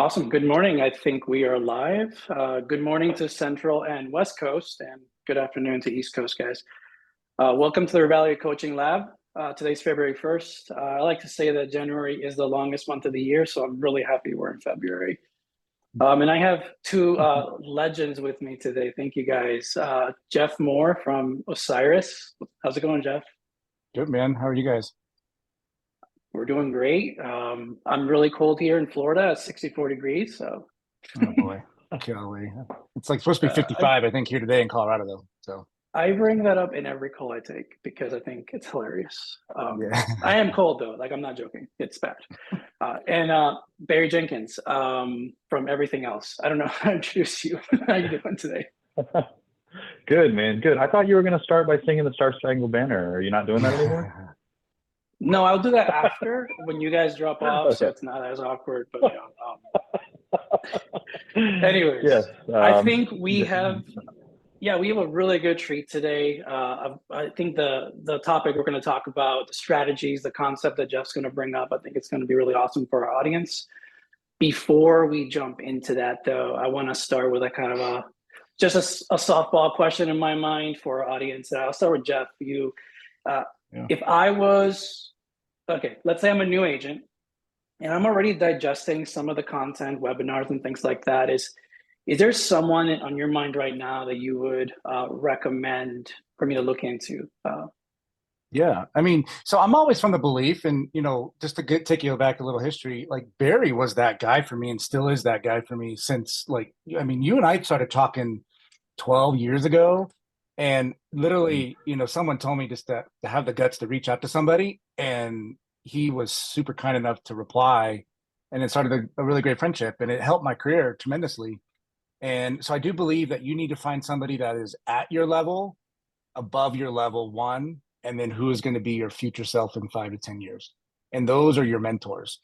Awesome. Good morning. I think we are live. Good morning to Central and West Coast, and good afternoon to East Coast, guys. Welcome to the Revaluate Coaching Lab. Today's February 1st. I like to say that January is the longest month of the year, so I'm really happy we're in February. And I have two legends with me today. Thank you, guys. Jeff Moore from Osiris. How's it going, Jeff? Good, man. How are you guys? We're doing great. I'm really cold here in Florida at 64 degrees. So, Oh boy, golly, it's like supposed to be 55, I think, here today in Colorado, though. So I bring that up in every call I take because I think it's hilarious. yeah, I am cold though, like I'm not joking. It's bad. And Barry Jenkins from Everything Else. I don't know how to introduce you. How you doing today? Good, man. Good. I thought you were going to start by singing the Star Spangled Banner. Are you not doing that anymore? No, I'll do that after when you guys drop off, so Okay. it's not as awkward. But anyways, Yes. I think we have. Yeah, we have a really good treat today. I think the topic we're going to talk about, the strategies, the concept that Jeff's going to bring up, I think it's going to be really awesome for our audience. Before we jump into that, though, I want to start with a kind of a softball question in my mind for our audience. I'll start with Jeff. You, Yeah. if I was okay, let's say I'm a new agent and I'm already digesting some of the content, webinars, and things like that. Is there someone on your mind right now that you would recommend for me to look into? Yeah. I mean, so I'm always from the belief, and just to take you back a little history, like Barry was that guy for me, and still is that guy for me since, like, I mean, you and I started talking 12 years ago, and literally, someone told me just to have the guts to reach out to somebody, and he was super kind enough to reply, and it started a really great friendship, and it helped my career tremendously. And so I do believe that you need to find somebody that is at your level, above your level one, and then who is going to be your future self in 5 to 10 years. And those are your mentors,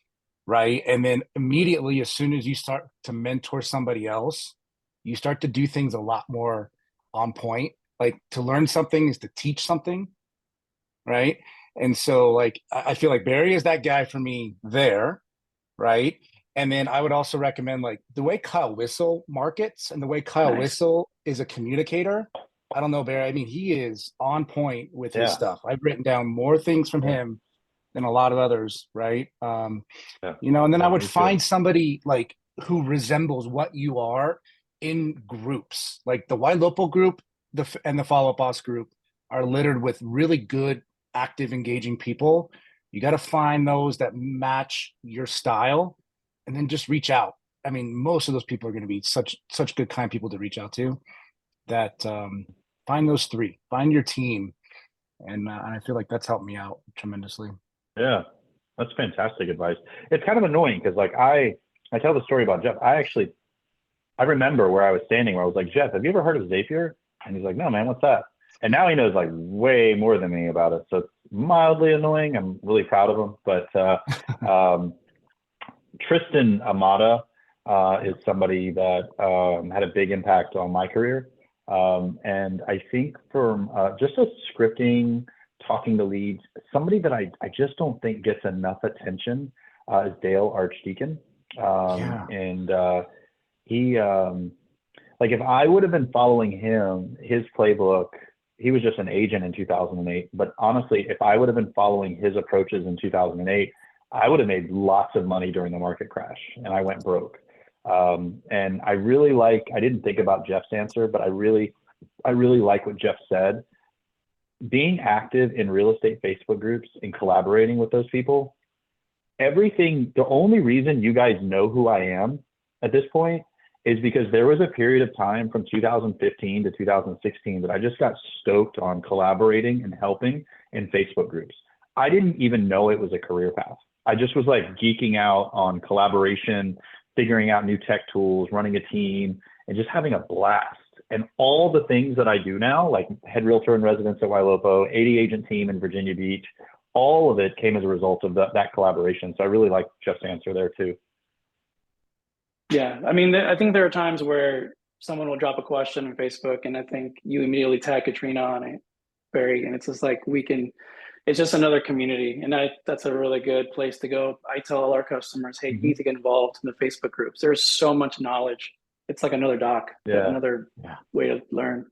right? And then immediately, as soon as you start to mentor somebody else, you start to do things a lot more on point. Like, to learn something is to teach something, right? And so, like, I feel like Barry is that guy for me there, right? And then I would also recommend, like, the way Kyle Whissel markets and the way Kyle Nice. Whissel is a communicator. I don't know, Barry. I mean, he is on point with his Yeah. stuff. I've written down more things from him than a lot of others, right? And then I would Me too. find somebody like who resembles what you are in groups. Like the Ylopo group and the Follow Up Boss group are littered with really good, active, engaging people. You got to find those that match your style, and then just reach out. I mean, most of those people are going to be such good, kind people to reach out to. That find those three, find your team, and I feel like that's helped me out tremendously. Yeah, that's fantastic advice. It's kind of annoying because, like, I tell the story about Jeff. I remember where I was standing where I was like, Jeff, have you ever heard of Zapier? And he's like, no, man, what's that? And now he knows like way more than me about it. So it's mildly annoying. I'm really proud of him. But Tristan Amata is somebody that had a big impact on my career. And I think from just a scripting, talking to leads, somebody that I just don't think gets enough attention is Dale Archdeacon. And he, like, if I would have been following his playbook, he was just an agent in 2008. But honestly, if I would have been following his approaches in 2008, I would have made lots of money during the market crash, and I went broke. And I didn't think about Jeff's answer, but I really like what Jeff said. Being active in real estate Facebook groups and collaborating with those people, the only reason you guys know who I am at this point is because there was a period of time from 2015 to 2016 that I just got stoked on collaborating and helping in Facebook groups. I didn't even know it was a career path. I just was like geeking out on collaboration, figuring out new tech tools, running a team, and just having a blast. And all the things that I do now, like head realtor in residence at Ylopo, 80 agent team in Virginia Beach, all of it came as a result of that collaboration. So I really like Jeff's answer there too. Yeah, I mean, I think there are times where someone will drop a question on Facebook, and I think you immediately tag Katrina on it, Barry, and it's just like we can it's just another community, and that's a really good place to go. I tell all our customers, hey, you need to get involved in the Facebook groups. There's so much knowledge. It's like another doc, another way to learn.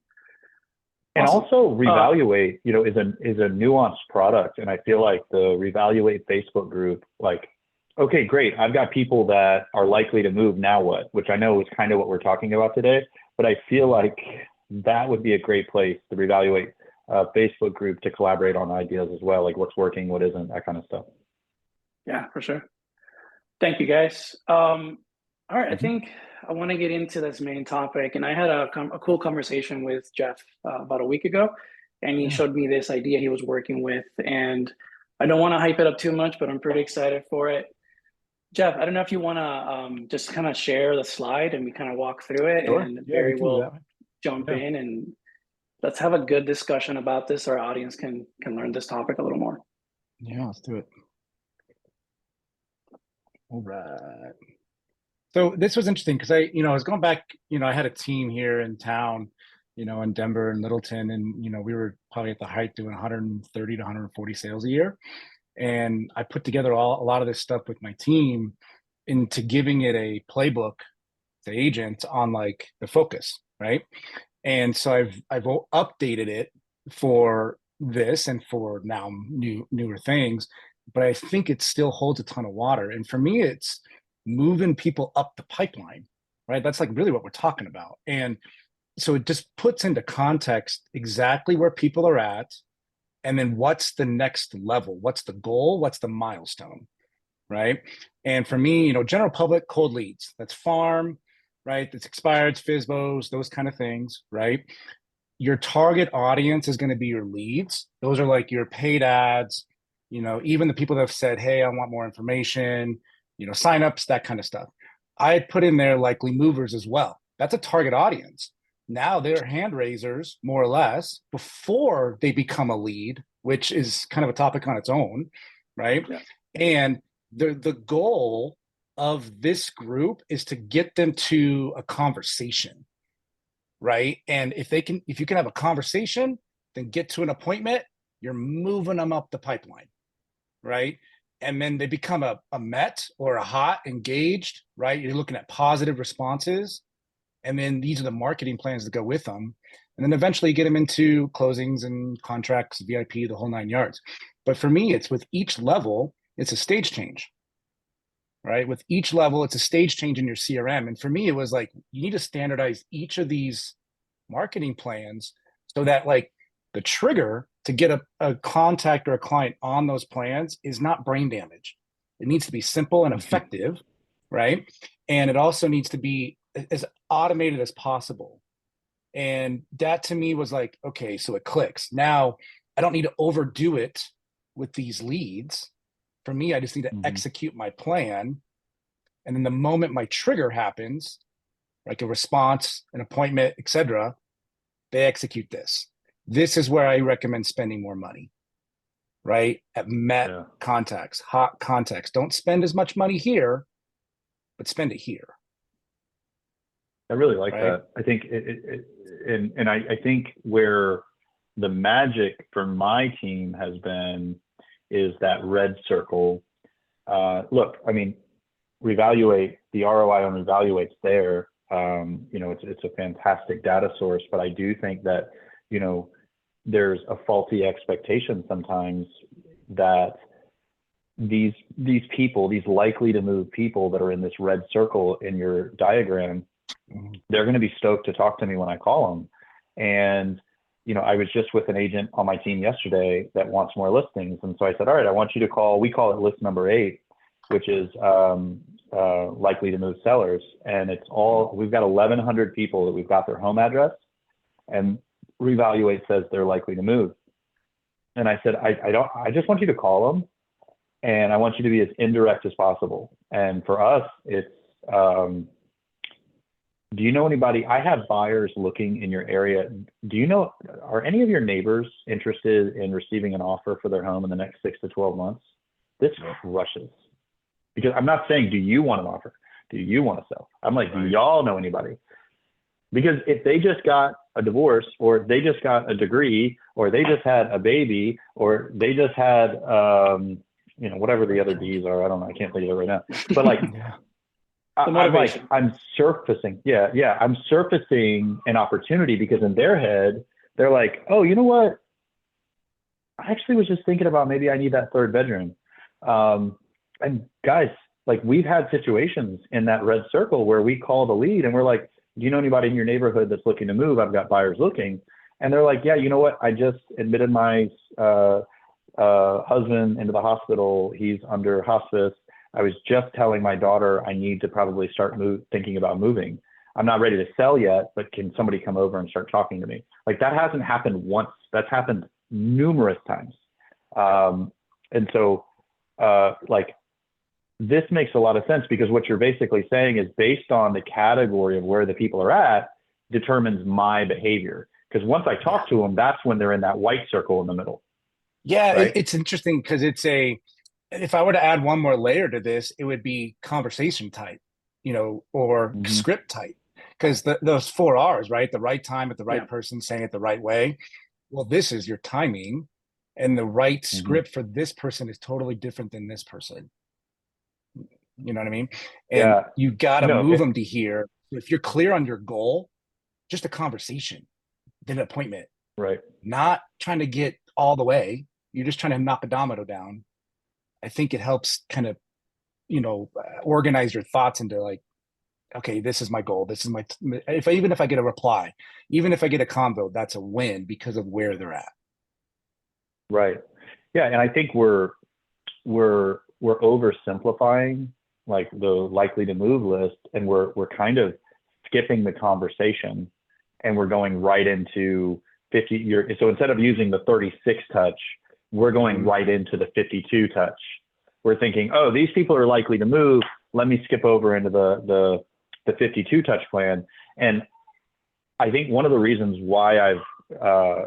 And Awesome. also Revaluate, you know, is a nuanced product. And I feel like the Revaluate Facebook group, like, okay, great. I've got people that are likely to move. Now what? Which I know is kind of what we're talking about today, but I feel like that would be a great place, the Revaluate Facebook group, to collaborate on ideas as well, like what's working, what isn't, that kind of stuff. Yeah, for sure. Thank you, guys. All right, I think I want to get into this main topic, and I had a cool conversation with Jeff about a week ago, and he showed me this idea he was working with, and I don't want to hype it up too much, but I'm pretty excited for it. Jeff, I don't know if you want to just kind of share the slide and we kind of walk through it, and Barry will jump in, and let's have a good discussion about this so our audience can learn this topic a little more. Yeah, let's do it. All right. So this was interesting because I was going back, I had a team here in town, in Denver and Littleton, and, we were probably at the height doing 130 to 140 sales a year. And I put together a lot of this stuff with my team into giving it a playbook to agents on like the focus, right? And so I've updated it for this and for now newer things, but I think it still holds a ton of water. And for me, it's moving people up the pipeline, right? That's like really what we're talking about. And so it just puts into context exactly where people are at, and then what's the next level? What's the goal? What's the milestone, right? And for me, general public cold leads, that's farm, right? That's expireds, FSBOs, those kind of things, right? Your target audience is going to be your leads. Those are like your paid ads, even the people that have said, hey, I want more information, signups, that kind of stuff. I put in there likely movers as well. That's a target audience. Now they're hand raisers, more or less, before they become a lead, which is kind of a topic on its own, right? Yeah. And the goal of this group is to get them to a conversation, right? And if you can have a conversation, then get to an appointment, you're moving them up the pipeline, right? And then they become a met or a hot engaged, right? You're looking at positive responses. And then these are the marketing plans that go with them. And then eventually get them into closings and contracts, VIP, the whole 9 yards. But for me, it's with each level, it's a stage change, right? With each level, it's a stage change in your CRM. And for me, it was like, you need to standardize each of these marketing plans so that like the trigger to get a contact or a client on those plans is not brain damage. It needs to be simple and effective, right? And it also needs to be as automated as possible. And that to me was like, okay, so it clicks. Now I don't need to overdo it with these leads. For me, I just need to execute my plan. And then the moment my trigger happens, like a response, an appointment, etc., they execute this. This is where I recommend spending more money, right? At met contacts, hot contacts. Don't spend as much money here, but spend it here. I really like that. I think I think where the magic for my team has been is that red circle. Look, I mean, Revaluate, the ROI on Revaluate's there. It's a fantastic data source, but I do think that, there's a faulty expectation sometimes that these people, these likely to move people that are in this red circle in your diagram, they're going to be stoked to talk to me when I call them. And, I was just with an agent on my team yesterday that wants more listings. And so I said, all right, I want you to call, we call it list number 8, which is likely to move sellers. And we've got 1,100 people that we've got their home address, and Revaluate says they're likely to move. And I said, I just want you to call them, and I want you to be as indirect as possible. And for us, it's, do you know anybody? I have buyers looking in your area. Are any of your neighbors interested in receiving an offer for their home in the next 6 to 12 months? This crushes. Because I'm not saying, do you want an offer? Do you want to sell? I'm like, do y'all know anybody? Because if they just got a divorce, or they just got a degree, or they just had a baby, or they just had, whatever the other D's are. I don't know. I can't think of it right now. But like, Yeah. I'm surfacing. Yeah. I'm surfacing an opportunity because in their head, they're like, oh, you know what? I actually was just thinking about maybe I need that third bedroom. And guys, like we've had situations in that red circle where we call the lead and we're like, do you know anybody in your neighborhood that's looking to move? I've got buyers looking. And they're like, yeah, you know what? I just admitted my husband into the hospital. He's under hospice. I was just telling my daughter I need to probably start thinking about moving. I'm not ready to sell yet, but can somebody come over and start talking to me? Like that hasn't happened once. That's happened numerous times. And so like this makes a lot of sense because what you're basically saying is based on the category of where the people are at determines my behavior. Because once I talk to them, that's when they're in that white circle in the middle. Yeah, right? it's interesting because if I were to add one more layer to this, it would be conversation type, or script type. Because those 4 R's, right? The right time at the right person, saying it the right way. Well, this is your timing, and the right script for this person is totally different than this person. You know what I mean? And you got to move them to here. If you're clear on your goal, just a conversation, then an appointment. Right. Not trying to get all the way. You're just trying to knock a domino down. I think it helps kind of, organize your thoughts into like, okay, this is my goal. This is even if I get a reply, even if I get a convo, that's a win because of where they're at. Right. Yeah. And I think we're oversimplifying like the likely to move list, and we're kind of skipping the conversation and we're going right into 50. So instead of using the 36 touch, we're going right into the 52 touch. We're thinking, oh, these people are likely to move. Let me skip over into the 52 touch plan. And I think one of the reasons why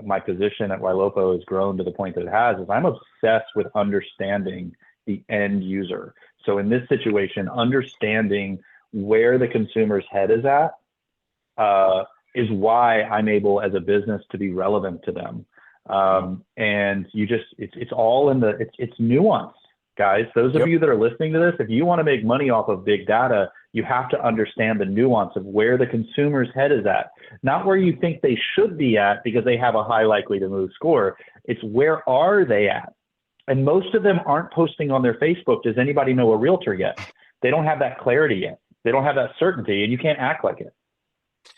my position at Ylopo has grown to the point that it has is I'm obsessed with understanding the end user. So in this situation, understanding where the consumer's head is at is why I'm able as a business to be relevant to them. And it's all in it's nuance, guys. Those of you that are listening to this, if you want to make money off of big data, you have to understand the nuance of where the consumer's head is at, not where you think they should be at because they have a high likely to move score. It's where are they at? And most of them aren't posting on their Facebook, does anybody know a realtor yet? They don't have that clarity yet. They don't have that certainty, and you can't act like it.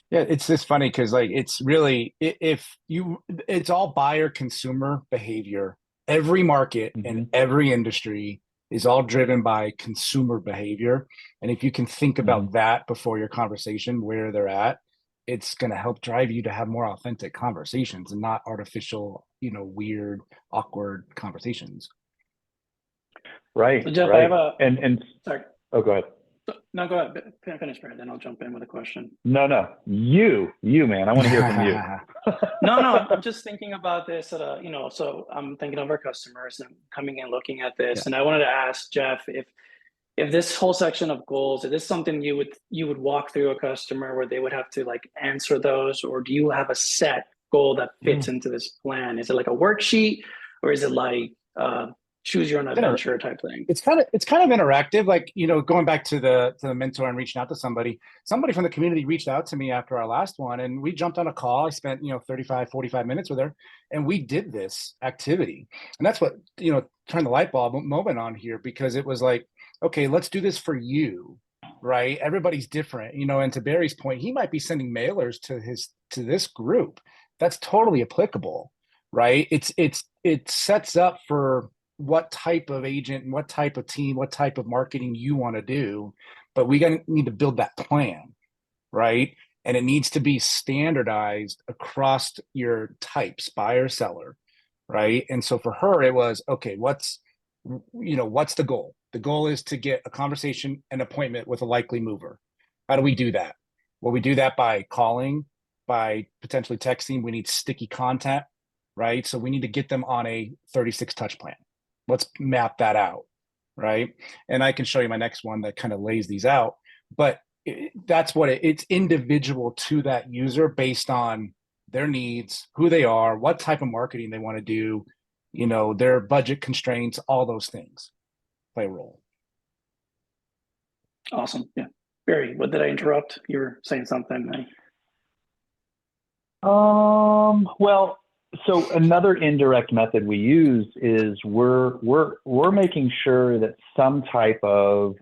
Yeah, it's just funny because like it's really it's all buyer consumer behavior. Every market and every industry is all driven by consumer behavior. And if you can think about that before your conversation, where they're at, it's going to help drive you to have more authentic conversations and not artificial, weird, awkward conversations. Right. So Jeff, right. I have a sorry. Oh, go ahead. No, go ahead. Finish, Brad, then I'll jump in with a question. No, you, man. I want to hear from you. No, I'm just thinking about this so I'm thinking of our customers and coming in looking at this. And I wanted to ask Jeff if this whole section of goals, is this something you would walk through a customer where they would have to like answer those, or do you have a set goal that fits into this plan? Is it like a worksheet, or is it like choose your own adventure type thing? It's kind of interactive, like going back to the mentor and reaching out to somebody from the community reached out to me after our last one, and we jumped on a call. I spent 35-45 minutes with her, and we did this activity. And that's what turned the light bulb moment on here, because it was like, okay, let's do this for you, right? Everybody's different, and to Barry's point, he might be sending mailers to this group. That's totally applicable, right? It sets up for what type of agent and what type of team, what type of marketing you want to do, but we need to build that plan, right? And it needs to be standardized across your types, buyer, seller, right? And so for her, it was, okay, what's the goal? The goal is to get a conversation, an appointment with a likely mover. How do we do that? Well, we do that by calling, by potentially texting. We need sticky content, right? So we need to get them on a 36 touch plan. Let's map that out, right? And I can show you my next one that kind of lays these out, but that's what it's individual to that user based on their needs, who they are, what type of marketing they want to do, their budget constraints, all those things play a role. Awesome. Yeah. Barry, what did I interrupt? You were saying something. Well, so another indirect method we use is we're making sure that some type of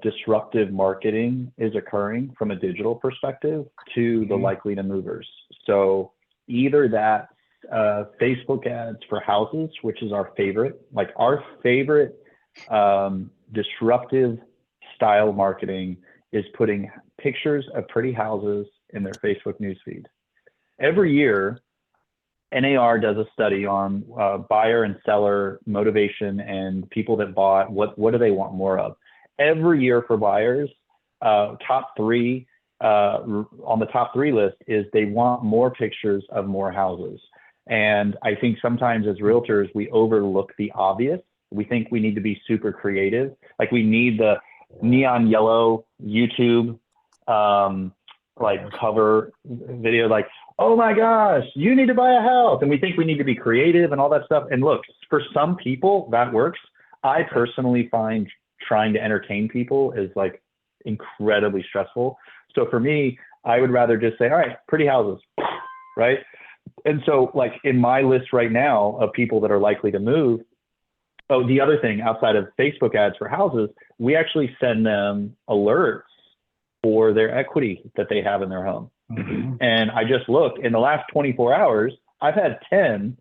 disruptive marketing is occurring from a digital perspective to the likely to movers. So either that Facebook ads for houses, which is our favorite disruptive style marketing is putting pictures of pretty houses in their Facebook newsfeed. Every year, NAR does a study on buyer and seller motivation and people that bought, what do they want more of? Every year for buyers, top three on the top three list is they want more pictures of more houses. And I think sometimes as realtors, we overlook the obvious. We think we need to be super creative. Like we need the neon yellow YouTube cover video, like, oh my gosh, you need to buy a house. And we think we need to be creative and all that stuff. And look, for some people that works. I personally find trying to entertain people is like incredibly stressful. So for me, I would rather just say, all right, pretty houses, right? And so like in my list right now of people that are likely to move, oh, the other thing outside of Facebook ads for houses, we actually send them alerts for their equity that they have in their home. Mm-hmm. And I just looked in the last 24 hours, I've had 10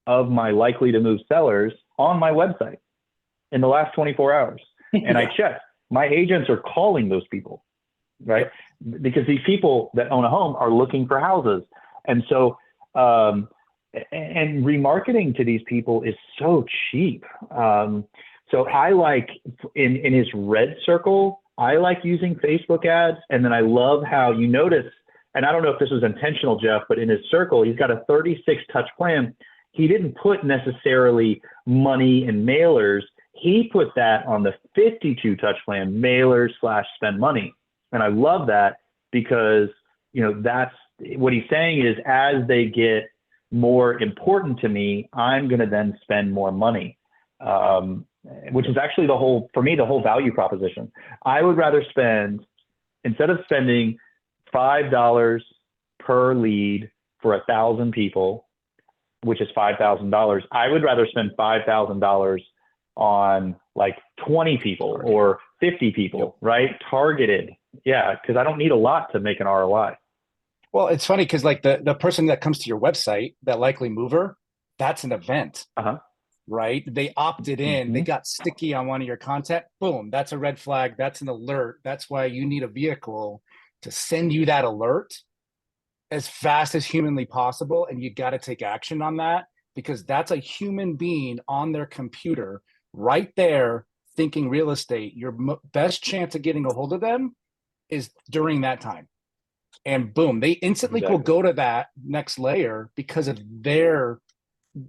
of my likely to move sellers on my website in the last 24 hours. And I checked, my agents are calling those people, right? Because these people that own a home are looking for houses. And so, and remarketing to these people is so cheap. So I like in his red circle, I like using Facebook ads. And then I love how you notice, and I don't know if this was intentional, Jeff, but in his circle, he's got a 36 touch plan. He didn't put necessarily money and mailers. He put that on the 52 touch plan, mailers / spend money. And I love that because, that's what he's saying is as they get more important to me, I'm going to then spend more money, which is actually the whole value proposition. I would rather spend, instead of spending $5 per lead for 1,000 people, which is $5,000, I would rather spend $5,000 on like 20 people or 50 people, right? Targeted. Yeah. Cause I don't need a lot to make an ROI. Well, it's funny because like the person that comes to your website, that likely mover, that's an event, right? They opted in, they got sticky on one of your content. Boom, that's a red flag. That's an alert. That's why you need a vehicle to send you that alert as fast as humanly possible. And you got to take action on that because that's a human being on their computer right there thinking real estate. Your best chance of getting a hold of them is during that time. And boom, they instantly will go to that next layer because of their,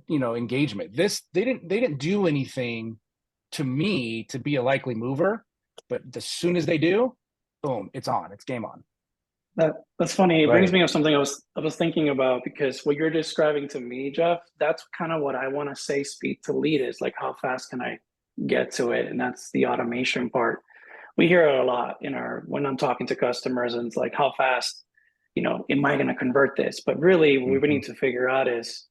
engagement. They didn't do anything to me to be a likely mover, but as soon as they do, boom, it's on. It's game on. That's funny. It brings me up something I was thinking about because what you're describing to me, Jeff, that's kind of what I want to say. Speed to lead is like how fast can I get to it, and that's the automation part. We hear it a lot when I'm talking to customers, and it's like how fast. Am I going to convert this? But really what we need to figure out is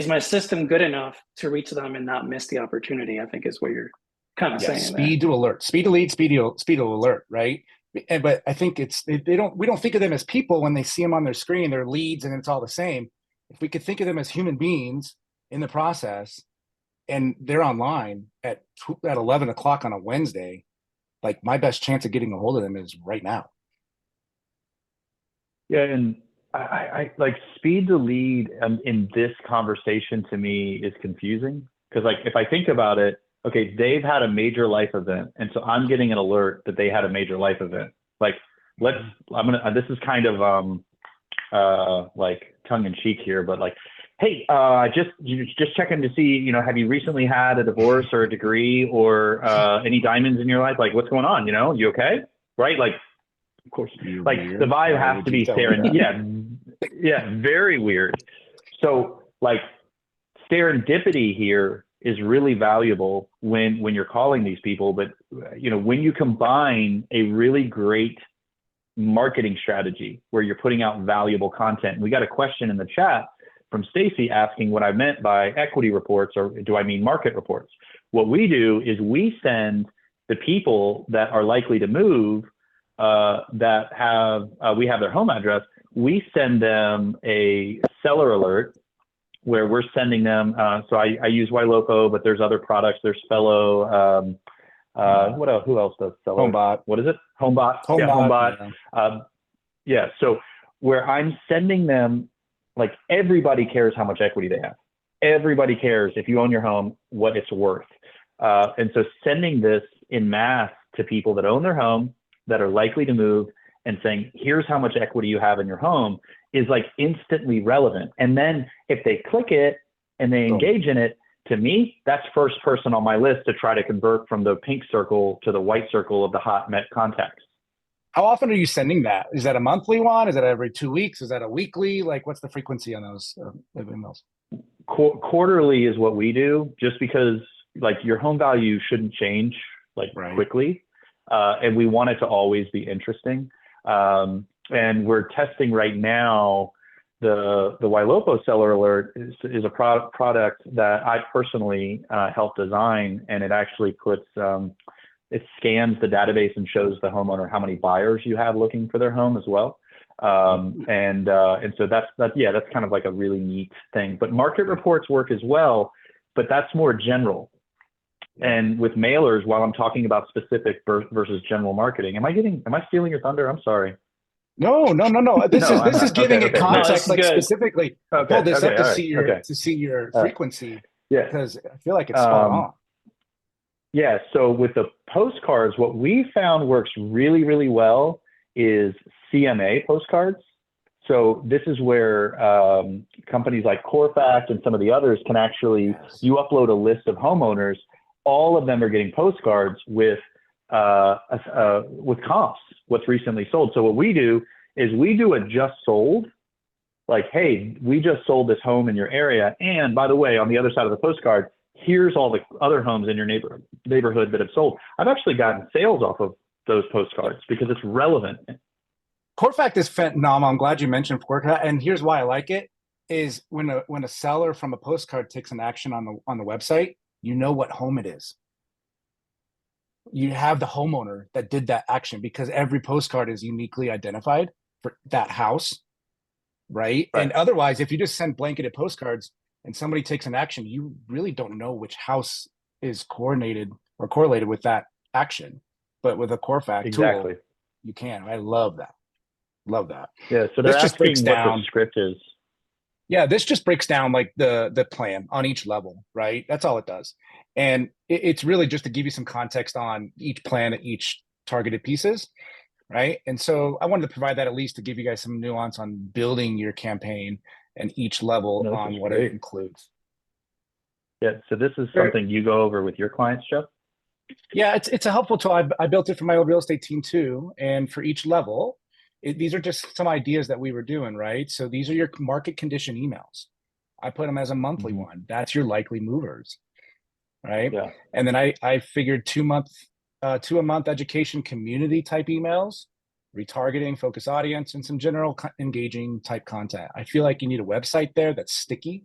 my system good enough to reach them and not miss the opportunity? I think is what you're kind of saying. Speed to alert, speed to lead, speed to alert, right? But I think we don't think of them as people when they see them on their screen, they're leads and it's all the same. If we could think of them as human beings in the process and they're online at 11 o'clock on a Wednesday, like my best chance of getting a hold of them is right now. Yeah, and I like speed to lead in this conversation to me is confusing because like if I think about it, okay, they've had a major life event, and so I'm getting an alert that they had a major life event. Like this is kind of like tongue in cheek here, but like, hey, just checking to see, have you recently had a divorce or a degree or any diamonds in your life? Like, what's going on? You okay? Right? Like. Of course, like the vibe has to be serendipitous. Yeah, Yeah, very weird. So like serendipity here is really valuable when you're calling these people. But when you combine a really great marketing strategy where you're putting out valuable content. We got a question in the chat from Stacy asking what I meant by equity reports, or do I mean market reports? What we do is we send the people that are likely to move, that we have their home address. We send them a seller alert where we're sending them. So I use Ylopo, but there's other products. There's Fellow. What else? Who else does seller? HomeBot. What is it? HomeBot. Yeah, HomeBot. Yeah. So where I'm sending them, like everybody cares how much equity they have. Everybody cares if you own your home, what it's worth. And so sending this in mass to people that own their home, that are likely to move, and saying, here's how much equity you have in your home, is like instantly relevant. And then if they click it and they engage in it, to me, that's first person on my list to try to convert from the pink circle to the white circle of the hot met contacts. How often are you sending that? Is that a monthly one? Is that every 2 weeks? Is that a weekly? Like, what's the frequency on those emails? Quarterly is what we do, just because like your home value shouldn't change like quickly. And we want it to always be interesting. And we're testing right now the Ylopo Seller Alert is a product that I personally helped design, and it actually puts it scans the database and shows the homeowner how many buyers you have looking for their home as well. And so that's kind of like a really neat thing. But market reports work as well, but that's more general. And with mailers, while I'm talking about specific versus general marketing, am I stealing your thunder? I'm sorry. No. This is giving it context, no, like good. specifically. Pull this up to see your frequency. Yeah, because I feel like it's spot on. Yeah. So with the postcards, what we found works really, really well is CMA postcards. So this is where companies like Corfact and some of the others can actually, you upload a list of homeowners, all of them are getting postcards with comps, what's recently sold. So what we do is we do a just sold, like, hey, we just sold this home in your area. And by the way, on the other side of the postcard, here's all the other homes in your neighborhood that have sold. I've actually gotten sales off of those postcards because it's relevant. Corfact is phenomenal. I'm glad you mentioned Corfact. And here's why I like it is when a seller from a postcard takes an action on the website, you know what home it is. You have the homeowner that did that action because every postcard is uniquely identified for that house, right? And otherwise, if you just send blanketed postcards and somebody takes an action, you really don't know which house is coordinated or correlated with that action. But with a Corfact tool, you can. I love that. Love that. Yeah, so this just breaks down what the script is. Yeah, this just breaks down like the plan on each level, right? That's all it does. And it's really just to give you some context on each plan at each targeted pieces, right? And so I wanted to provide that at least to give you guys some nuance on building your campaign and each level on what it includes. Yeah, so this is something you go over with your clients, Jeff? Yeah, it's a helpful tool. I built it for my real estate team too. And for each level, these are just some ideas that we were doing, right? So these are your market condition emails. I put them as a monthly one. That's your likely movers, right? Yeah. And then I figured 2 a month education community type emails, retargeting, focus audience, and some general engaging type content. I feel like you need a website there that's sticky.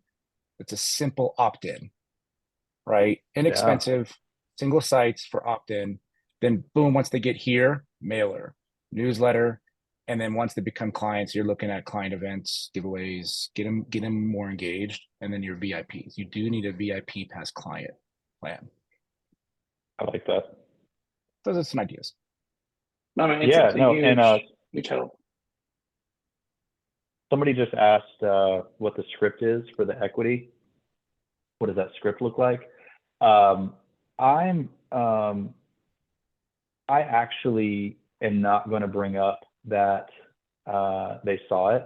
It's a simple opt-in, right? Inexpensive, single sites for opt-in. Then boom, once they get here, mailer, newsletter. And then once they become clients, you're looking at client events, giveaways, get them more engaged, and then your VIPs. You do need a VIP past client plan. I like that. Those are some ideas. Huge help. Somebody just asked what the script is for the equity. What does that script look like? I actually am not going to bring up that they saw it.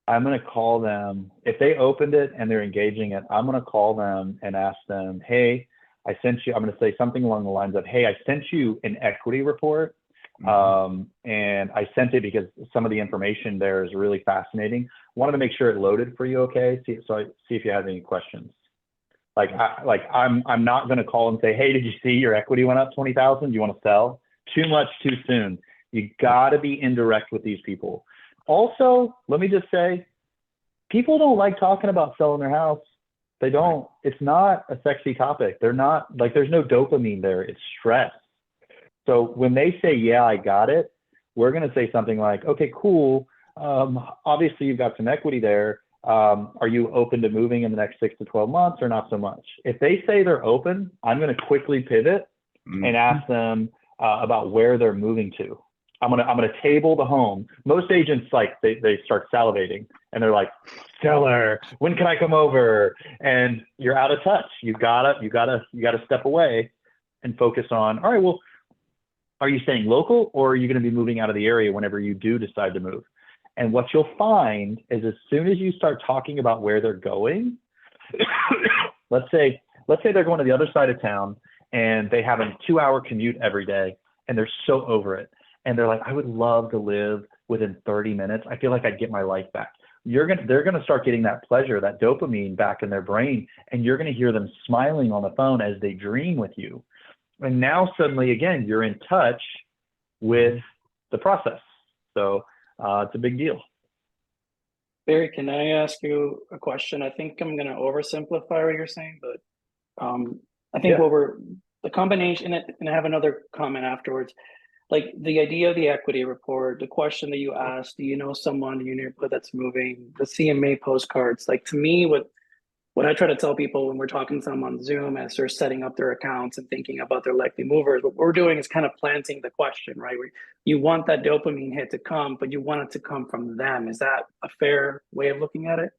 I'm going to call them. If they opened it and they're engaging it, I'm going to call them and ask them, hey, I sent you, I'm going to say something along the lines of, hey, I sent you an equity report And I sent it because some of the information there is really fascinating. Wanted to make sure it loaded for you, okay? See if you have any questions. I'm not going to call and say, hey, did you see your equity went up 20,000? Do you want to sell? Too much too soon. You got to be indirect with these people. Also, let me just say, people don't like talking about selling their house. They don't. It's not a sexy topic. They're not, like, there's no dopamine there. It's stress. So when they say, yeah, I got it, we're going to say something like, okay, cool. Obviously, you've got some equity there. Are you open to moving in the next 6 to 12 months or not so much? If they say they're open, I'm going to quickly pivot and ask them about where they're moving to. I'm gonna table the home. Most agents, like, they start salivating and they're like, seller, when can I come over? And you're out of touch. You gotta step away and focus on, all right, well, are you staying local or are you going to be moving out of the area whenever you do decide to move? And what you'll find is as soon as you start talking about where they're going, let's say they're going to the other side of town and they have a 2-hour commute every day and they're so over it. And they're like, I would love to live within 30 minutes. I feel like I'd get my life back. They're going to start getting that pleasure, that dopamine back in their brain. And you're going to hear them smiling on the phone as they dream with you. And now suddenly, again, you're in touch with the process. So it's a big deal. Barry, can I ask you a question? I think I'm going to oversimplify what you're saying, but I think the combination, and I have another comment afterwards, like the idea of the equity report, the question that you asked, do you know someone in your neighborhood that's moving, the CMA postcards, like to me, what I try to tell people when we're talking to them on Zoom as they're setting up their accounts and thinking about their likely movers, what we're doing is kind of planting the question, right? You want that dopamine hit to come, but you want it to come from them. Is that a fair way of looking at it?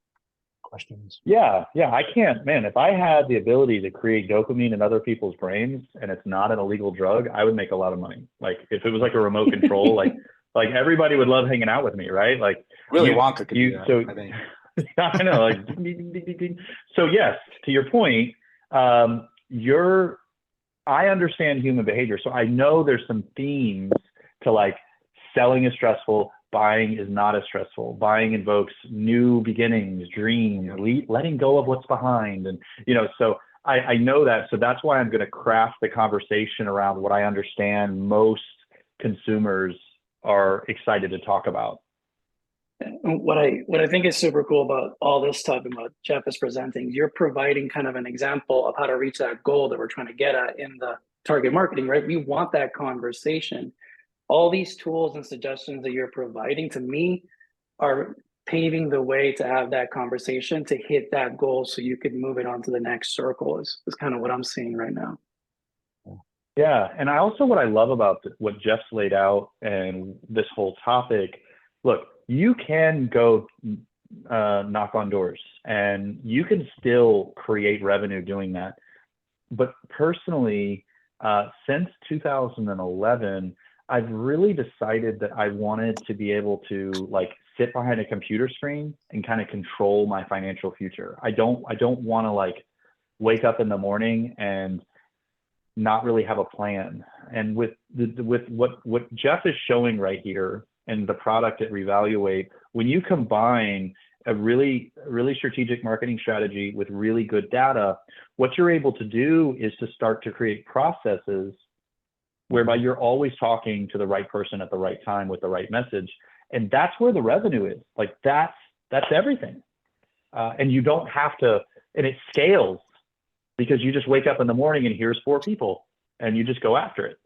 Questions? Yeah. I can't, man, if I had the ability to create dopamine in other people's brains and it's not an illegal drug, I would make a lot of money. Like if it was like a remote control, like everybody would love hanging out with me, right? Like Willy Wonka could do that, so, I think. I know, like, ding, ding, ding, ding, ding. So yes, to your point, I understand human behavior. So I know there's some themes to, like, selling is stressful, buying is not as stressful. Buying invokes new beginnings, dreams, letting go of what's behind. And, so I know that. So that's why I'm going to craft the conversation around what I understand most consumers are excited to talk about. What I think is super cool about all this stuff and what Jeff is presenting, you're providing kind of an example of how to reach that goal that we're trying to get at in the target marketing, right? We want that conversation. All these tools and suggestions that you're providing to me are paving the way to have that conversation to hit that goal so you could move it on to the next circle is kind of what I'm seeing right now. Yeah. And what I love about what Jeff's laid out and this whole topic, look, you can go knock on doors and you can still create revenue doing that. But personally, since 2011, I've really decided that I wanted to be able to, like, sit behind a computer screen and kind of control my financial future. I don't want to, like, wake up in the morning and not really have a plan. And with what Jeff is showing right here and the product at Revaluate, when you combine a really strategic marketing strategy with really good data, what you're able to do is to start to create processes whereby you're always talking to the right person at the right time with the right message. And that's where the revenue is. Like that's everything. And you don't have to, and it scales because you just wake up in the morning and here's 4 people and you just go after it.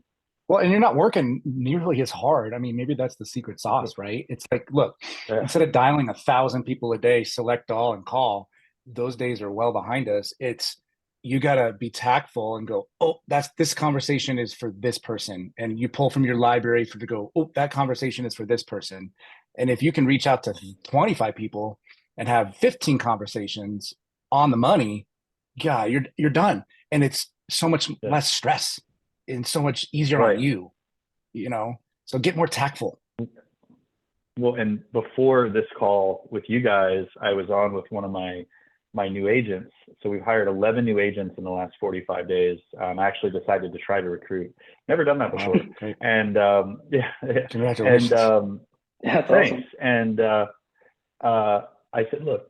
Well, and you're not working nearly as hard. I mean, maybe that's the secret sauce, right? It's like, look, instead of dialing 1,000 people a day, select all and call, those days are well behind us. It's, you got to be tactful and go, oh, this conversation is for this person. And you pull from your library to go, oh, that conversation is for this person. And if you can reach out to 25 people and have 15 conversations on the money, yeah, you're done. And it's so much less stress and so much easier on you, so get more tactful. Well, and before this call with you guys, I was on with one of my my new agents. So we've hired 11 new agents in the last 45 days. I actually decided to try to recruit. Never done that before. Great. And yeah, Congratulations. and That's thanks. awesome. And I said, look,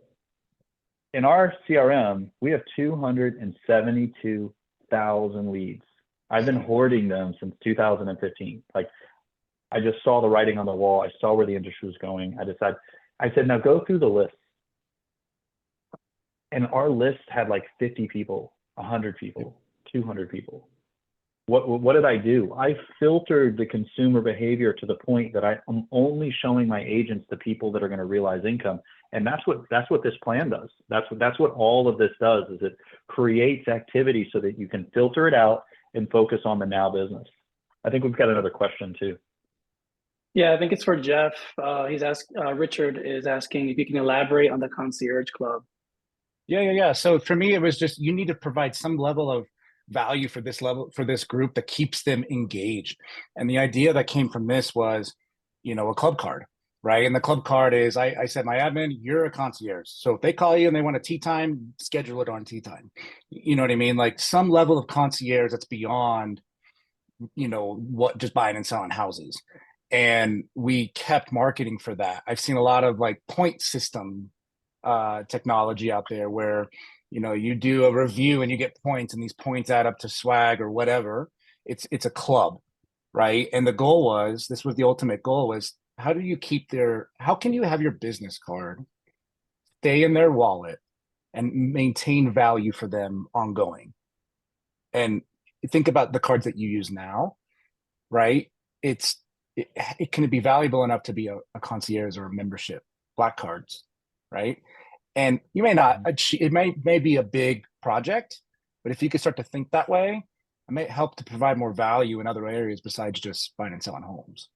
in our CRM, we have 272,000 leads. I've been hoarding them since 2015. Like, I just saw the writing on the wall. I saw where the industry was going. I said, now go through the list. And our list had like 50 people, 100 people, 200 people. What did I do? I filtered the consumer behavior to the point that I am only showing my agents the people that are going to realize income. And that's what this plan does. That's what all of this does, is it creates activity so that you can filter it out and focus on the now business. I think we've got another question too. Yeah, I think it's for Jeff. Richard is asking if you can elaborate on the concierge club. Yeah. So for me, it was just, you need to provide some level of value for this group that keeps them engaged. And the idea that came from this was, a club card, right? And the club card is, I said, my admin, you're a concierge. So if they call you and they want a tea time, schedule it on tea time. You know what I mean? Like some level of concierge that's beyond, what just buying and selling houses. And we kept marketing for that. I've seen a lot of like point system technology out there where you do a review and you get points, and these points add up to swag or whatever. It's a club, right? And the the ultimate goal was, how can you have your business card stay in their wallet and maintain value for them ongoing? And think about the cards that you use now, right? It can be valuable enough to be a concierge or a membership, black cards, right? And you may not achieve, it may be a big project, but if you could start to think that way, it may help to provide more value in other areas besides just buying and selling homes.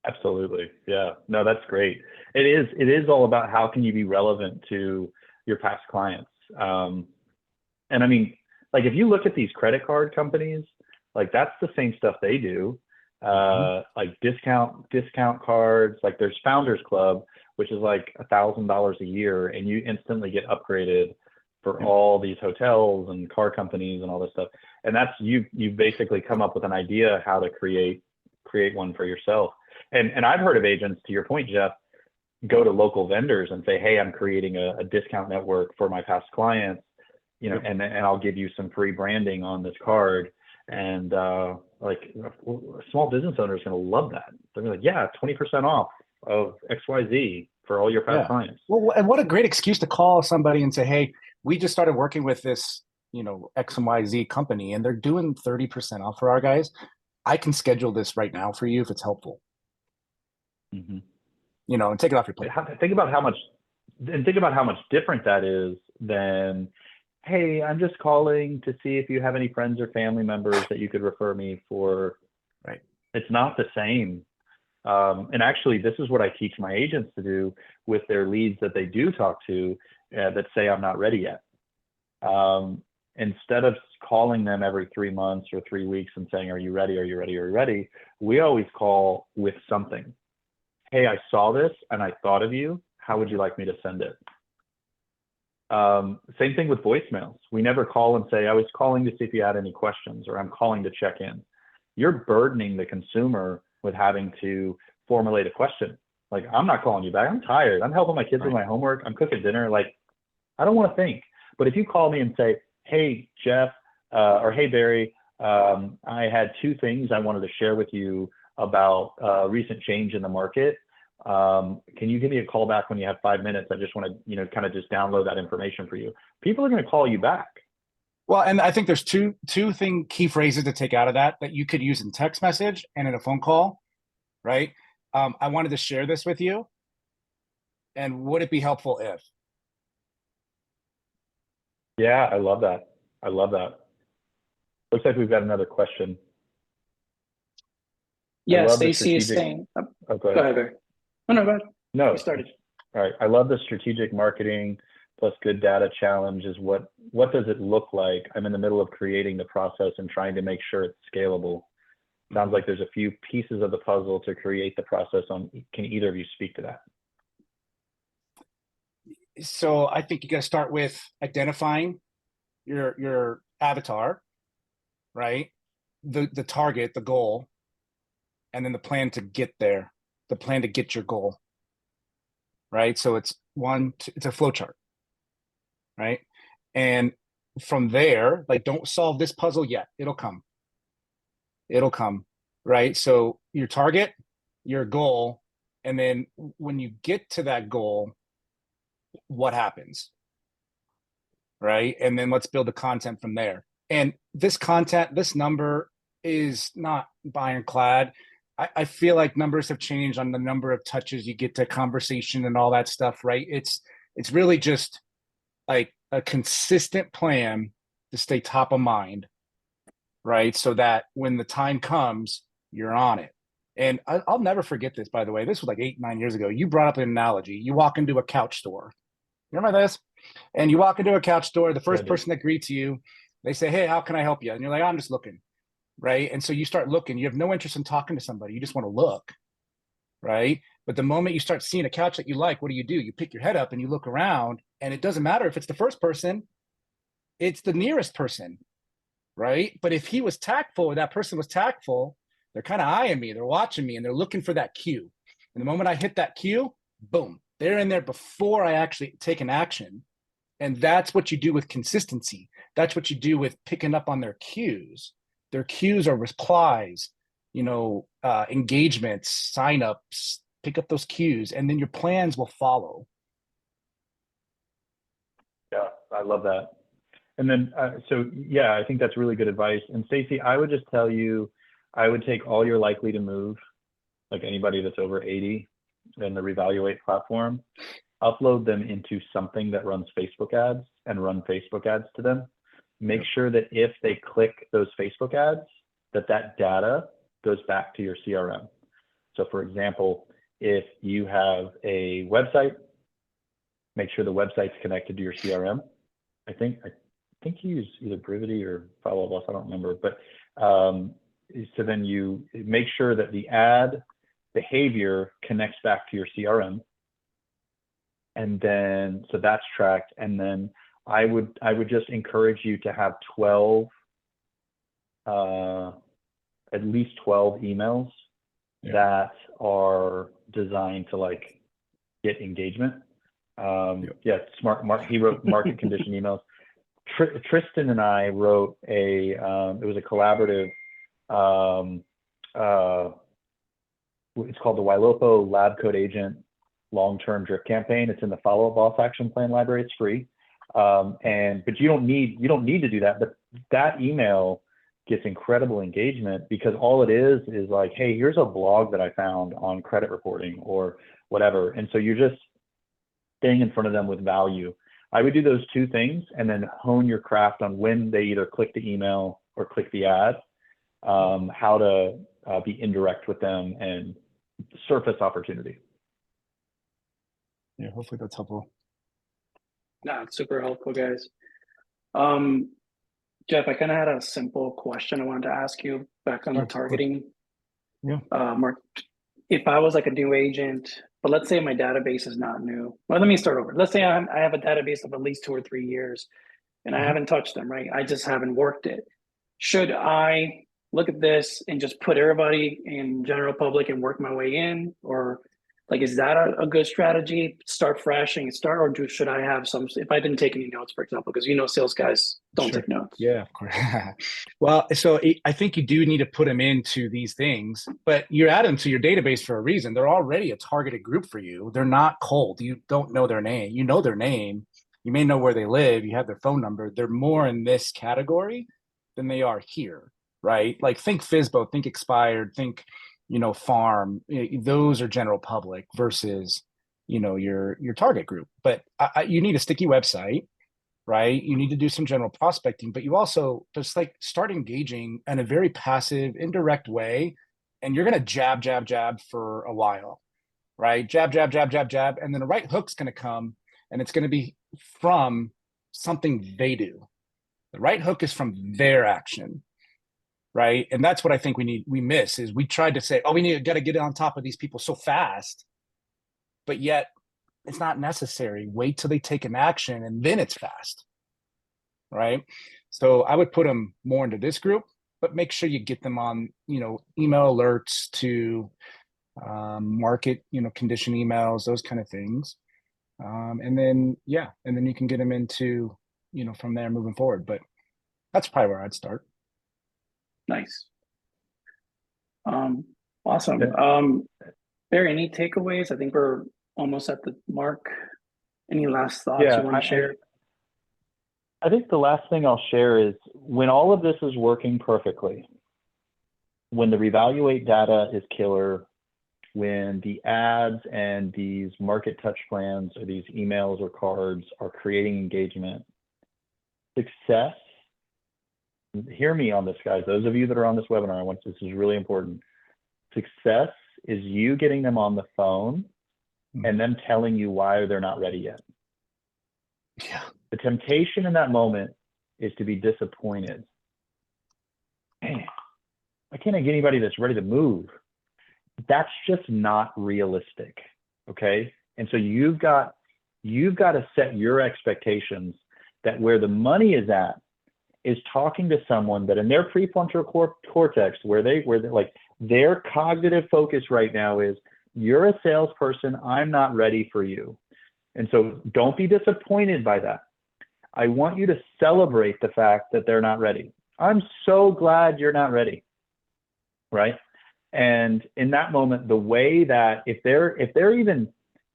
Absolutely. Yeah. No, that's great. It is all about how can you be relevant to your past clients. And I mean, like if you look at these credit card companies, like that's the same stuff they do. Like discount cards, like there's Founders Club, which is like $1,000 a year, and you instantly get upgraded for all these hotels and car companies and all this stuff. And that's you've basically come up with an idea how to create one for yourself. And I've heard of agents, to your point, Jeff, go to local vendors and say, hey, I'm creating a discount network for my past clients, and I'll give you some free branding on this card. And like a small business owner is going to love that. They're gonna be like, yeah, 20% off of XYZ for all your past clients. Well, and what a great excuse to call somebody and say, hey, we just started working with this, X and Y Z company, and they're doing 30% off for our guys. I can schedule this right now for you if it's helpful. And take it off your plate. Think about how much different that is than, hey, I'm just calling to see if you have any friends or family members that you could refer me for. Right. It's not the same. And actually, this is what I teach my agents to do with their leads that they do talk to that say, I'm not ready yet. Instead of calling them every 3 months or 3 weeks and saying, are you ready? Are you ready? Are you ready? We always call with something. Hey, I saw this and I thought of you. How would you like me to send it? Same thing with voicemails. We never call and say, I was calling to see if you had any questions, or I'm calling to check in. You're burdening the consumer with having to formulate a question. Like, I'm not calling you back. I'm tired. I'm helping my kids with my homework. I'm cooking dinner. Like, I don't want to think. But if you call me and say, hey, Jeff, or hey, Barry, I had 2 things I wanted to share with you about recent change in the market. Can you give me a call back when you have 5 minutes? I just want to, kind of just download that information for you. People are going to call you back. Well, and I think there's two key phrases to take out of that you could use in text message and in a phone call, right? I wanted to share this with you. And would it be helpful if? Yeah, I love that. Looks like we've got another question. Yeah, Stacy is saying, go ahead, Barry. Oh, no, go ahead. No, you started. All right. I love the strategic marketing plus good data challenge. Is what does it look like? I'm in the middle of creating the process and trying to make sure it's scalable. Sounds like there's a few pieces of the puzzle to create the process on. Can either of you speak to that? So I think you got to start with identifying your avatar, right? The target, the goal, and then the plan to get there, the plan to get your goal, right? So it's it's a flow chart, right? And from there, like, don't solve this puzzle yet. It'll come, right? So your target, your goal, and then when you get to that goal, what happens, right? And then let's build the content from there. And this content, this number is not ironclad. I feel like numbers have changed on the number of touches you get to conversation and all that stuff, right? It's really just like a consistent plan to stay top of mind, right? So that when the time comes, you're on it. And I'll never forget this, by the way. This was like 8, 9 years ago. You brought up an analogy. You walk into a couch store. You remember this? And you walk into a couch store, the first person that greets you, they say, "Hey, how can I help you?" And you're like, "I'm just looking." Right. And so you start looking. You have no interest in talking to somebody. You just want to look. Right. But the moment you start seeing a couch that you like, what do? You pick your head up and you look around, and it doesn't matter if it's the first person, it's the nearest person. Right. But if he was tactful or that person was tactful, they're kind of eyeing me, they're watching me, and they're looking for that cue. And the moment I hit that cue, boom, they're in there before I actually take an action. And that's what you do with consistency. That's what you do with picking up on their cues. Their cues are replies, engagements, signups. Pick up those cues, and then your plans will follow. Yeah, I love that. And then, so yeah, I think that's really good advice. And Stacey, I would just tell you, I would take all your likely to move, like anybody that's over 80 in the Revaluate platform, upload them into something that runs Facebook ads and run Facebook ads to them. Make sure that if they click those Facebook ads, that data goes back to your CRM. So for example, if you have a website, make sure the website's connected to your CRM. I think you use either Brivity or Follow Up, I don't remember, but so then you make sure that the ad behavior connects back to your CRM. And then, so that's tracked. And then I would just encourage you to have 12, at least 12 emails that are designed to like get engagement. Yeah, smart. He wrote market condition emails. Tristan and I wrote it was a collaborative, it's called the Ylopo Lab Code Agent long-term drip campaign. It's in the Follow Up Boss Action Plan library. It's free. But you don't need to do that. But that email gets incredible engagement because all it is like, hey, here's a blog that I found on credit reporting or whatever. And so you're just staying in front of them with value. I would do those two things and then hone your craft on when they either click the email or click the ad, how to be indirect with them and surface opportunity. Yeah, hopefully that's helpful. No, it's super helpful, guys. Jeff, I kind of had a simple question I wanted to ask you back on the targeting. Yeah. Mark, if I was like a new agent, but let's say my database is not new. Well, let me start over. Let's say I have a database of at least 2 or 3 years and I haven't touched them, right? I just haven't worked it. Should I look at this and just put everybody in general public and work my way in? Or like, is that a good strategy? Start fresh and or should I have some, if I didn't take any notes, for example, because sales guys don't take notes. Yeah, of course. Well, so I think you do need to put them into these things, but you add them to your database for a reason. They're already a targeted group for you. They're not cold. You don't know their name. You know their name. You may know where they live. You have their phone number. They're more in this category than they are here, right? Like think FSBO, think expired, think, farm. Those are general public versus, your target group. But you need a sticky website, right? You need to do some general prospecting, but you also just like start engaging in a very passive, indirect way. And you're going to jab for a while, right? Jab. And then the right hook's going to come and it's going to be from something they do. The right hook is from their action, right? And that's what I think we miss is we tried to say, oh, got to get on top of these people so fast, but yet it's not necessary. Wait till they take an action and then it's fast. Right. So I would put them more into this group, but make sure you get them on, email alerts to market, condition emails, those kind of things. And then you can get them into, from there moving forward. But that's probably where I'd start. Nice. Awesome. Barry, any takeaways? I think we're almost at the mark. Any last thoughts you want to share? I think the last thing I'll share is when all of this is working perfectly, when the Revaluate data is killer, when the ads and these market touch plans or these emails or cards are creating engagement, success, hear me on this, guys. Those of you that are on this webinar, this is really important. Success is you getting them on the phone and them telling you why they're not ready yet. Yeah. The temptation in that moment is to be disappointed. Man, why can't I get anybody that's ready to move? That's just not realistic, okay? And so you've got to set your expectations that where the money is at is talking to someone that in their prefrontal cortex, where they're like, their cognitive focus right now is, you're a salesperson, I'm not ready for you. And so don't be disappointed by that. I want you to celebrate the fact that they're not ready. I'm so glad you're not ready, right? And in that moment, the way that if they're even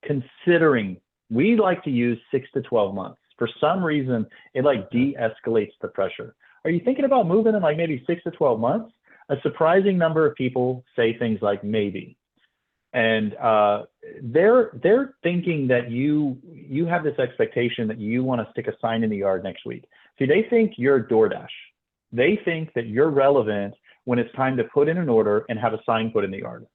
considering, we like to use 6 to 12 months. For some reason, it like de-escalates the pressure. Are you thinking about moving in like maybe 6 to 12 months? A surprising number of people say things like maybe. And they're thinking that you have this expectation that you want to stick a sign in the yard next week. See, they think you're DoorDash. They think that you're relevant when it's time to put in an order and have a sign put in the yard.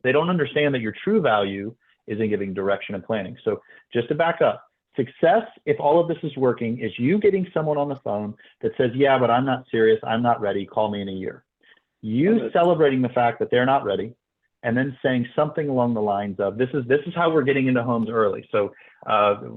They don't understand that your true value is in giving direction and planning. So just to back up, success, if all of this is working, is you getting someone on the phone that says, yeah, but I'm not serious, I'm not ready, call me in a year. You celebrating the fact that they're not ready, and then saying something along the lines of, this is how we're getting into homes early. So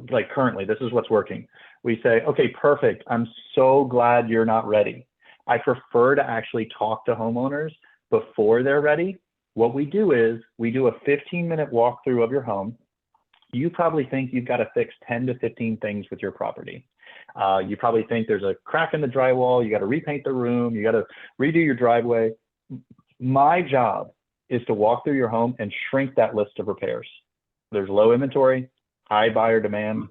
like currently, this is what's working. We say, okay, perfect. I'm so glad you're not ready. I prefer to actually talk to homeowners before they're ready. What we do is we do a 15-minute walkthrough of your home. You probably think you've got to fix 10 to 15 things with your property. You probably think there's a crack in the drywall. You got to repaint the room. You got to redo your driveway. My job is to walk through your home and shrink that list of repairs. There's low inventory, high buyer demand,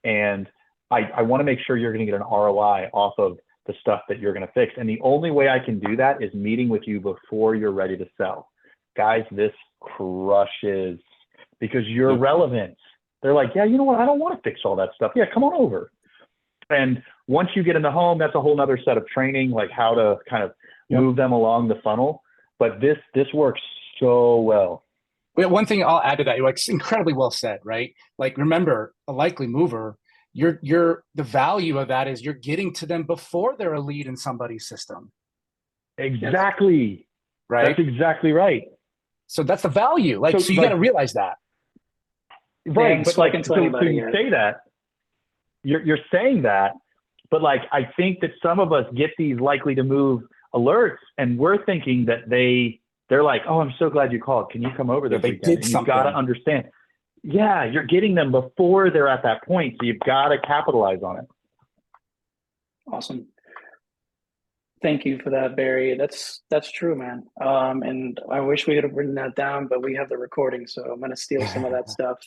and I want to make sure you're going to get an ROI off of the stuff that you're going to fix. And the only way I can do that is meeting with you before you're ready to sell. Guys, this crushes because you're relevant. They're like, yeah, you know what? I don't want to fix all that stuff. Yeah, come on over. And once you get in the home, that's a whole nother set of training, like how to kind of move them along the funnel. But this works so well. One thing I'll add to that, it's incredibly well said, right? Like, remember, a likely mover, the value of that is you're getting to them before they're a lead in somebody's system. Exactly. Right. That's exactly right. So that's the value. Like, so you got to realize that. Right. But like, so you say that, you're saying that, but like, I think that some of us get these likely to move alerts and we're thinking that they're like, oh, I'm so glad you called. Can you come over this weekend? And you've got to understand. Yeah, you're getting them before they're at that point. So you've got to capitalize on it. Awesome. Thank you for that, Barry. That's true, man. And I wish we could have written that down, but we have the recording, so I'm going to steal some of that stuff.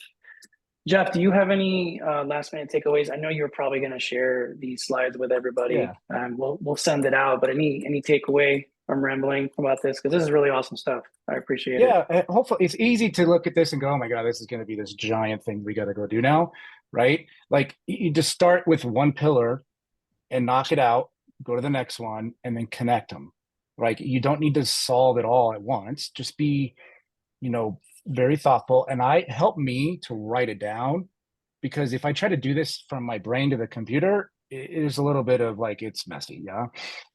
Jeff, do you have any last minute takeaways? I know you're probably going to share these slides with everybody, and we'll send it out. But any takeaway from rambling about this? Because this is really awesome stuff. I appreciate it. Yeah, hopefully it's easy to look at this and go, oh my God, this is going to be this giant thing we got to go do now, right? Like, you just start with one pillar and knock it out, go to the next one, and then connect them. Like, you don't need to solve it all at once. Just be, very thoughtful. And help me to write it down, because if I try to do this from my brain to the computer, it is a little bit of like, it's messy. Yeah.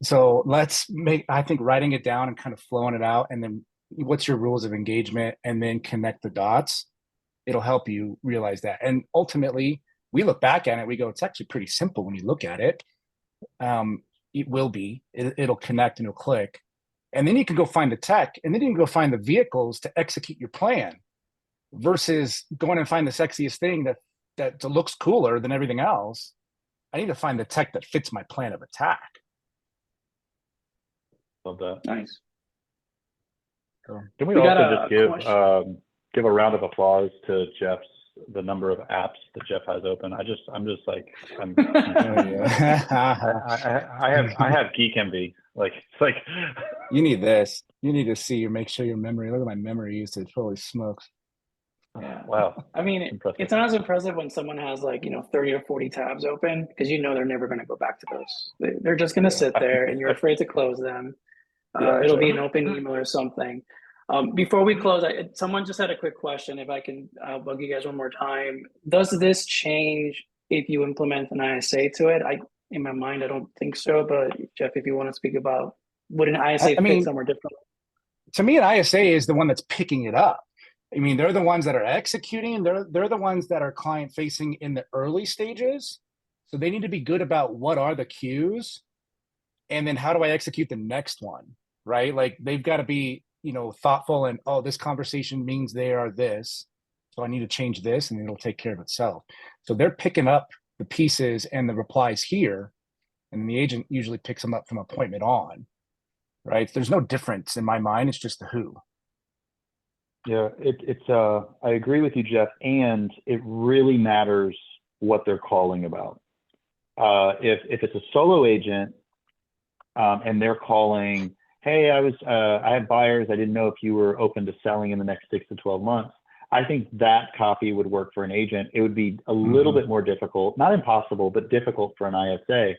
So I think writing it down and kind of flowing it out, and then what's your rules of engagement, and then connect the dots. it'll help you realize that. And ultimately, we look back at it, we go, it's actually pretty simple when you look at it. It will be, it'll connect and it'll click. And then you can go find the tech, and then you can go find the vehicles to execute your plan versus going and find the sexiest thing that looks cooler than everything else. I need to find the tech that fits my plan of attack. Love that. Nice. Can we got also a just give a round of applause to the number of apps that Jeff has open? I have Geek Envy. Like, it's like You need this. You need to see or make sure your memory. Look at my memory usage. Holy smokes. Yeah. wow. I mean, Impressive. it's not as impressive when someone has like, 30 or 40 tabs open, because they're never going to go back to those. They're just going to sit there and you're afraid to close them. It'll be an open email or something. Before we close, someone just had a quick question. If I can bug you guys one more time. Does this change if you implement an ISA to it? In my mind, I don't think so. But Jeff, if you want to speak about, would an ISA fit somewhere different? To me, an ISA is the one that's picking it up. I mean, they're the ones that are executing. They're the ones that are client facing in the early stages. So they need to be good about what are the cues, and then how do I execute the next one, right? Like they've got to be, thoughtful and, oh, this conversation means they are this, so I need to change this, and it'll take care of itself. So they're picking up the pieces and the replies here, and the agent usually picks them up from appointment on, right? There's no difference in my mind. It's just the who. Yeah, I agree with you, Jeff, and it really matters what they're calling about. If it's a solo agent and they're calling, hey, I have buyers, I didn't know if you were open to selling in the next 6 to 12 months. I think that copy would work for an agent. It would be a little bit more difficult, not impossible, but difficult for an ISA.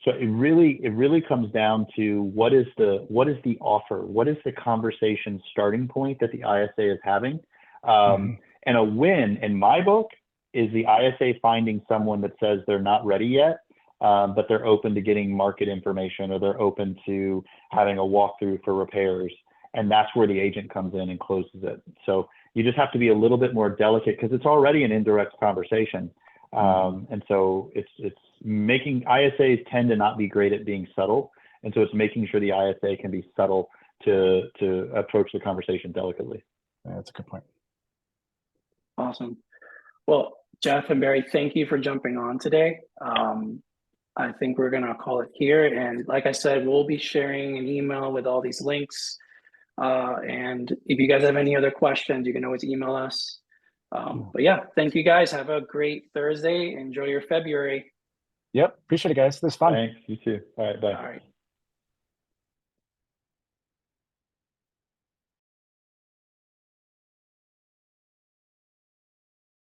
So it really comes down to what is the offer? What is the conversation starting point that the ISA is having? And a win in my book is the ISA finding someone that says they're not ready yet, but they're open to getting market information, or they're open to having a walkthrough for repairs. And that's where the agent comes in and closes it. So you just have to be a little bit more delicate, because it's already an indirect conversation. And so it's making, ISAs tend to not be great at being subtle. And so it's making sure the ISA can be subtle to approach the conversation delicately. Yeah, that's a good point. Awesome. Well, Jeff and Barry, thank you for jumping on today. I think we're going to call it here. And like I said, we'll be sharing an email with all these links. And if you guys have any other questions, you can always email us. But yeah, thank you guys. Have a great Thursday. Enjoy your February. Yep. Appreciate it, guys. This was fun. Thanks. You too. All right. Bye. All right.